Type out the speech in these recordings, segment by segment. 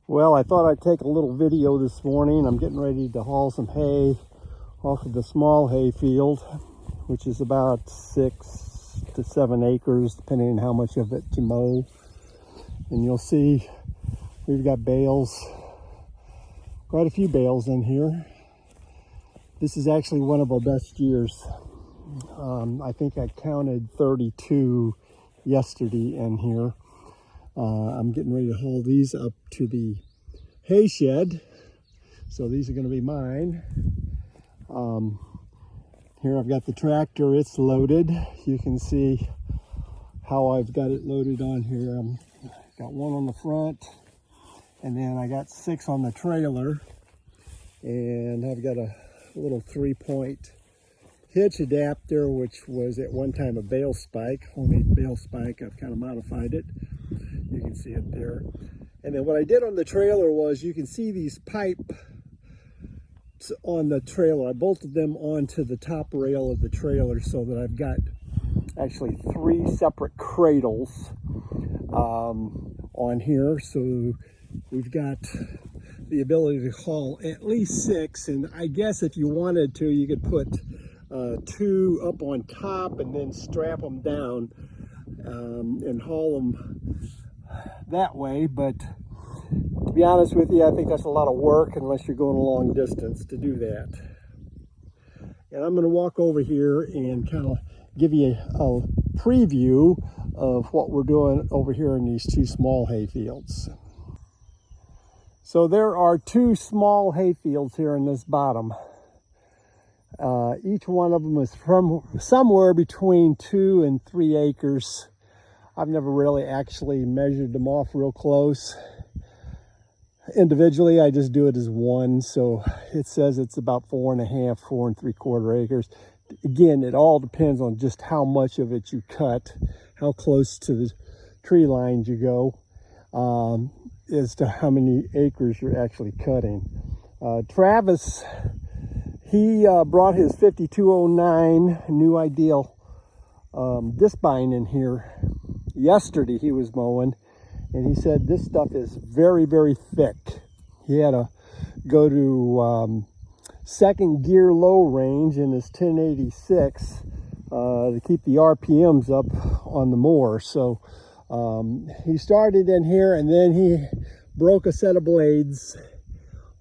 Well, I thought I'd take a little video this morning. I'm getting ready to haul some hay off of the small hay field, which is about 6 to 7 acres, depending on how much of it to mow. And you'll see we've got bales, quite a few bales in here. This is actually one of our best years. I think I counted 32 yesterday in here. I'm getting ready to haul these up to the hay shed. So these are going to be mine. Here I've got the tractor, it's loaded. You can see how I've got it loaded on here. Got one on the front, and then I got 6 on the trailer. And I've got a little 3-point hitch adapter, which was at one time a bale spike, homemade bale spike. I've kind of modified it. You can see it there. And then what I did on the trailer was, you can see these pipes on the trailer. I bolted them onto the top rail of the trailer so that I've got actually 3 separate cradles on here. So we've got the ability to haul at least 6. And I guess if you wanted to, you could put 2 up on top and then strap them down and haul them that way. But to be honest with you, I think that's a lot of work unless you're going a long distance to do that. And I'm going to walk over here and kind of give you a preview of what we're doing over here in these 2 small hay fields. So there are 2 small hay fields here in this bottom. Each one of them is from somewhere between 2 and 3 acres. I've never really actually measured them off real close. Individually, I just do it as one. So it says it's about 4.5, 4 3/4 acres. Again, it all depends on just how much of it you cut, how close to the tree lines you go, as to how many acres you're actually cutting. Travis, he brought his 5209 New Ideal disc bine in here yesterday. He was mowing, and he said this stuff is very, very thick. He had to go to 2nd gear low range in his 1086 to keep the RPMs up on the mower. So he started in here, and then he broke a set of blades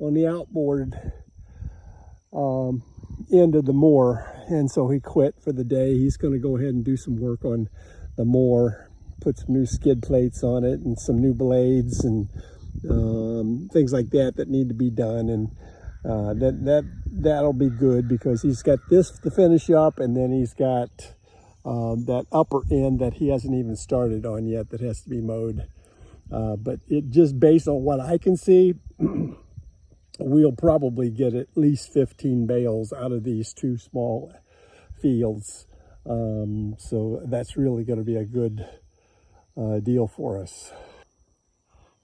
on the outboard end of the mower, and so he quit for the day. He's going to go ahead and do some work on the mower, put some new skid plates on it and some new blades and things like that need to be done. And that'll be good, because he's got this to finish up, and then he's got that upper end that he hasn't even started on yet that has to be mowed. But it just, based on what I can see, we'll probably get at least 15 bales out of these 2 small fields. So that's really going to be a good deal for us.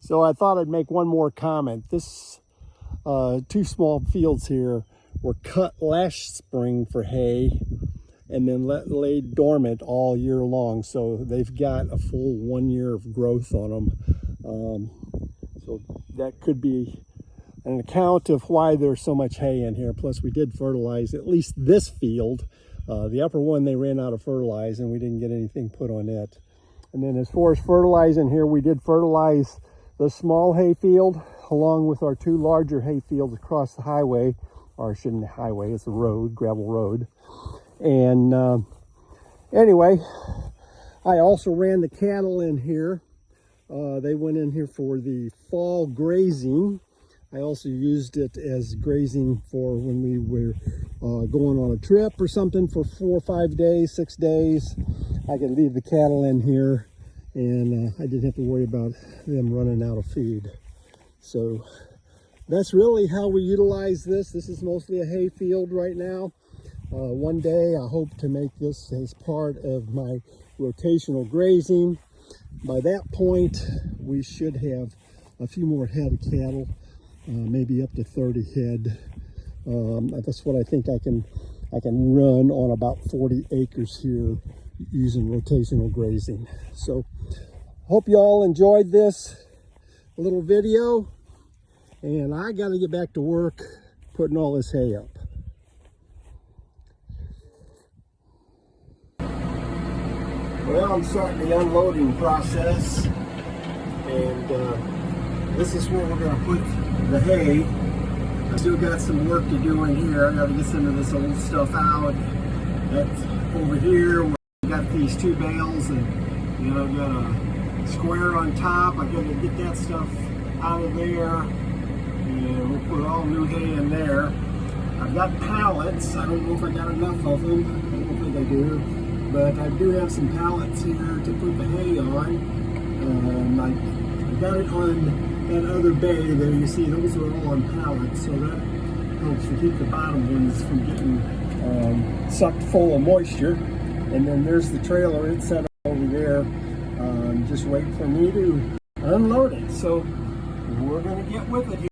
So I thought I'd make one more comment. This 2 small fields here were cut last spring for hay and then laid dormant all year long. So they've got a full 1 year of growth on them. So that could be an account of why there's so much hay in here. Plus, we did fertilize at least this field. The upper one, they ran out of fertilizer, and we didn't get anything put on it. And then as far as fertilizing here, we did fertilize the small hay field along with our 2 larger hay fields across the highway, or shouldn't highway, it's a road, gravel road. And anyway, I also ran the cattle in here. They went in here for the fall grazing. I also used it as grazing for when we were going on a trip or something for 4 or 5 days, 6 days. I could leave the cattle in here, and I didn't have to worry about them running out of feed. So that's really how we utilize this. This is mostly a hay field right now. One day I hope to make this as part of my rotational grazing. By that point, we should have a few more head of cattle. Maybe up to 30 head. That's what I think I can run on about 40 acres here using rotational grazing. So hope you all enjoyed this little video. And I got to get back to work putting all this hay up. Well, I'm starting the unloading process, and this is where we're going to put the hay. I still got some work to do in here. I got to get some of this old stuff out. That's over here. We got these 2 bales, and got a square on top. I got to get that stuff out of there, and we'll put all new hay in there. I've got pallets. I don't know if I got enough of them. I don't think I do. But I do have some pallets here to put the hay on. I got it on that other bay there. You see, those are all on pallets, so that helps to keep the bottom ones from getting sucked full of moisture. And then there's the trailer. It's set up over there, just waiting for me to unload it. So we're going to get with it here.